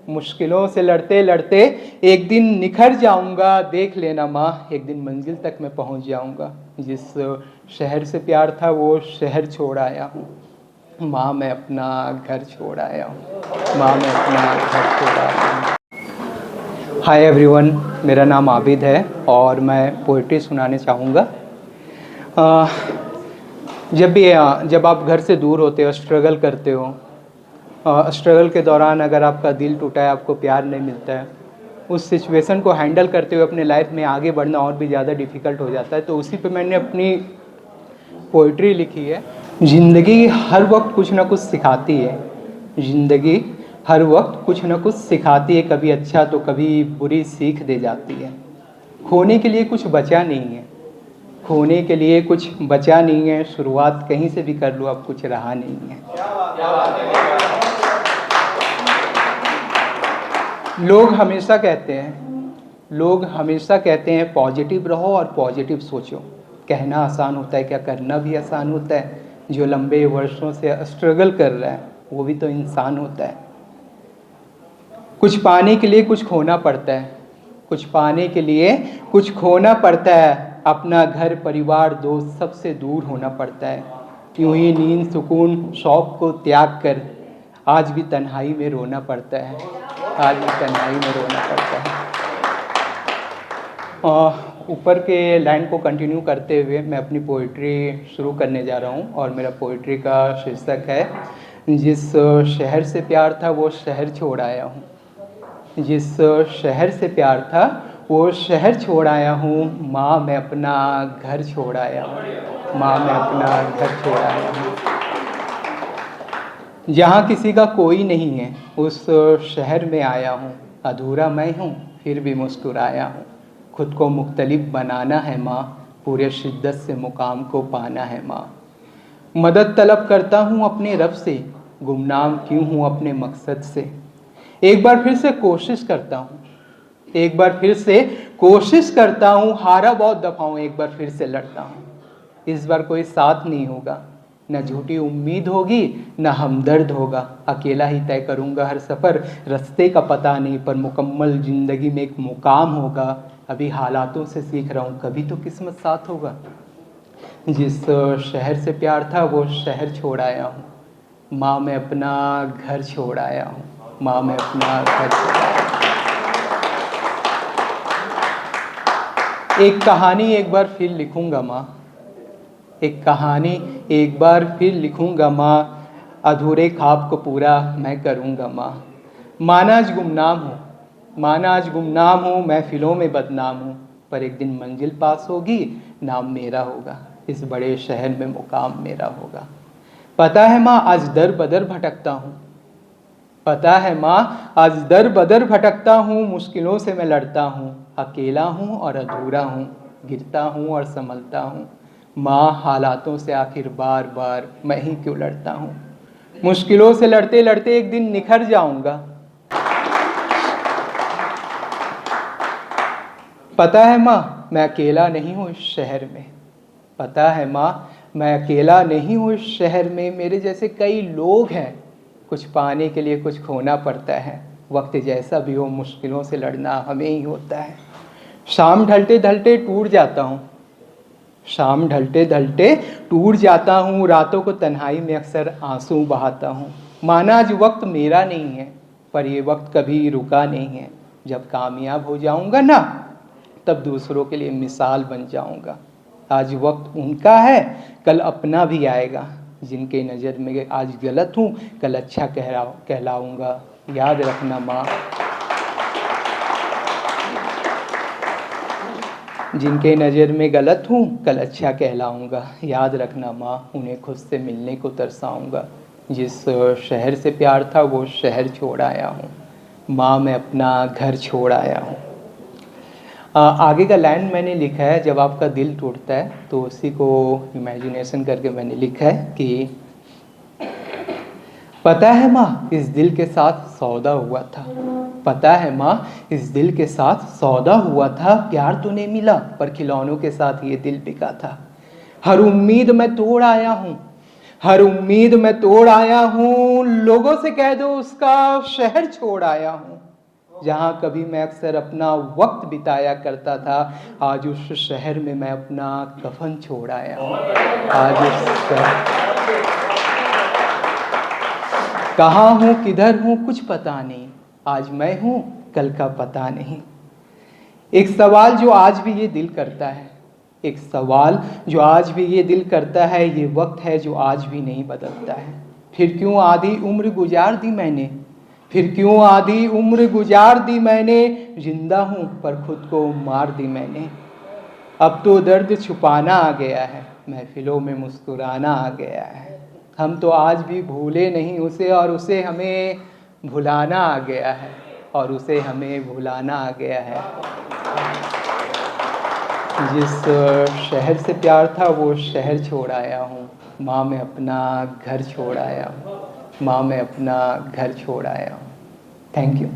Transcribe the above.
मुश्किलों से लड़ते लड़ते एक दिन निखर जाऊंगा, देख लेना माँ, एक दिन मंजिल तक मैं पहुंच जाऊंगा। जिस शहर से प्यार था वो शहर छोड़ आया हूँ माँ, मैं अपना घर छोड़ आया हूँ माँ, मैं अपना घर छोड़ आया हूँ। हाय एवरीवन, मेरा नाम आबिद है और मैं पोइट्री सुनाने चाहूँगा। जब आप घर से दूर होते हो, स्ट्रगल करते हो, स्ट्रगल के दौरान अगर आपका दिल टूटा है, आपको प्यार नहीं मिलता है, उस सिचुएशन को हैंडल करते हुए अपने लाइफ में आगे बढ़ना और भी ज़्यादा डिफ़िकल्ट हो जाता है। तो उसी पे मैंने अपनी पोइट्री लिखी है। ज़िंदगी हर वक्त कुछ ना कुछ सिखाती है, ज़िंदगी हर वक्त कुछ ना कुछ सिखाती है, कभी अच्छा तो कभी बुरी सीख दे जाती है। खोने के लिए कुछ बचा नहीं है, खोने के लिए कुछ बचा नहीं है, शुरुआत कहीं से भी कर लो, अब कुछ रहा नहीं है। लोग हमेशा कहते हैं पॉजिटिव रहो और पॉजिटिव सोचो। कहना आसान होता है, क्या करना भी आसान होता है? जो लंबे वर्षों से स्ट्रगल कर रहा है वो भी तो इंसान होता है। कुछ पाने के लिए कुछ खोना पड़ता है, कुछ पाने के लिए कुछ खोना पड़ता है, अपना घर परिवार दोस्त सबसे दूर होना पड़ता है। यूं ही नींद सुकून शौक को त्याग कर आज भी तन्हाई में रोना पड़ता है, आज भी तन्हाई में रोना पड़ता है। ऊपर के लाइन को कंटिन्यू करते हुए मैं अपनी पोइट्री शुरू करने जा रहा हूँ और मेरा पोइट्री का शीर्षक है, जिस शहर से प्यार था वो शहर छोड़ आया हूँ। जिस शहर से प्यार था वो शहर छोड़ आया हूँ, माँ मैं अपना घर छोड़ आया हूँ, माँ मैं अपना घर छोड़ आया हूँ। जहाँ किसी का कोई नहीं है उस शहर में आया हूँ, अधूरा मैं हूँ फिर भी मुस्कुराया हूँ। खुद को मुख्तलिफ बनाना है माँ, पूरे शिद्दत से मुकाम को पाना है माँ। मदद तलब करता हूँ अपने रब से, गुमनाम क्यों हूँ अपने मकसद से। एक बार फिर से कोशिश करता हूँ, एक बार फिर से कोशिश करता हूँ, हारा बहुत दफ़ा हूँ, एक बार फिर से लड़ता हूँ। इस बार कोई साथ नहीं होगा, न झूठी उम्मीद होगी न हमदर्द होगा। अकेला ही तय करूँगा हर सफ़र, रास्ते का पता नहीं पर मुकम्मल ज़िंदगी में एक मुकाम होगा। अभी हालातों से सीख रहा हूँ, कभी तो किस्मत साथ होगा। जिस शहर से प्यार था वो शहर छोड़ आया हूँ, माँ मैं अपना घर छोड़ आया हूँ, माँ मैं अपना घर छोड़ आया हूँ। एक कहानी एक बार फिर लिखूँगा माँ, एक कहानी एक बार फिर लिखूँगा माँ, अधूरे ख्वाब को पूरा मैं करूँगा माँ। माना आज गुमनाम हूँ, माना आज गुमनाम हूँ, महफिलों में बदनाम हूँ, पर एक दिन मंजिल पास होगी, नाम मेरा होगा, इस बड़े शहर में मुकाम मेरा होगा। पता है माँ आज दर बदर भटकता हूँ, पता है माँ आज दर बदर भटकता हूँ, मुश्किलों से मैं लड़ता हूँ, अकेला हूँ और अधूरा हूँ, गिरता हूँ और संभलता हूँ। माँ हालातों से आखिर बार बार मैं ही क्यों लड़ता हूँ। मुश्किलों से लड़ते लड़ते एक दिन निखर जाऊँगा। पता है माँ मैं अकेला नहीं हूँ इस शहर में, पता है माँ मैं अकेला नहीं हूँ इस शहर में, मेरे जैसे कई लोग हैं। कुछ पाने के लिए कुछ खोना पड़ता है, वक्त जैसा भी हो मुश्किलों से लड़ना हमें ही होता है। शाम ढलते ढलते टूट जाता हूँ, शाम ढलते ढलते टूट जाता हूँ, रातों को तन्हाई में अक्सर आंसू बहाता हूँ। माना आज वक्त मेरा नहीं है पर ये वक्त कभी रुका नहीं है, जब कामयाब हो जाऊँगा ना तब दूसरों के लिए मिसाल बन जाऊँगा। आज वक्त उनका है कल अपना भी आएगा, जिनके नज़र में आज गलत हूँ कल अच्छा कहलाऊँगा। याद रखना माँ, जिनके नज़र में गलत हूँ कल अच्छा कहलाऊँगा। याद रखना माँ, उन्हें खुद से मिलने को तरसाऊँगा। जिस शहर से प्यार था वो शहर छोड़ आया हूँ, माँ मैं अपना घर छोड़ आया हूँ। आगे का लाइन मैंने लिखा है, जब आपका दिल टूटता है तो उसी को इमेजिनेशन करके मैंने लिखा है कि पता है माँ इस दिल के साथ सौदा हुआ था, पता है माँ इस दिल के साथ सौदा हुआ था, प्यार तो नहीं मिला पर खिलौनों के साथ ये दिल बिका था। हर उम्मीद मैं तोड़ आया हूँ, हर उम्मीद मैं तोड़ आया हूँ, लोगों से कह दो उसका शहर छोड़ आया हूँ। जहाँ कभी मैं अक्सर अपना वक्त बिताया करता था, आज उस शहर में मैं अपना कफन छोड़ आया हूँ। आज उस कहाँ हूँ, किधर हूँ, कुछ पता नहीं। आज मैं हूँ, कल का पता नहीं। एक सवाल जो आज भी ये दिल करता है, एक सवाल जो आज भी ये दिल करता है, ये वक्त है जो आज भी नहीं बदलता है। फिर क्यों आधी उम्र गुजार दी मैंने, फिर क्यों आधी उम्र गुजार दी मैंने, जिंदा हूँ पर खुद को मार दी मैंने। अब तो दर्द छुपाना आ गया है, महफिलों में मुस्कुराना आ गया है। हम तो आज भी भूले नहीं उसे, और उसे हमें भुलाना आ गया है, और उसे हमें भुलाना आ गया है। जिस शहर से प्यार था वो शहर छोड़ आया हूँ। माँ मैं अपना घर छोड़ आया हूँ, माँ मैं अपना घर छोड़ आया हूँ। Thank you.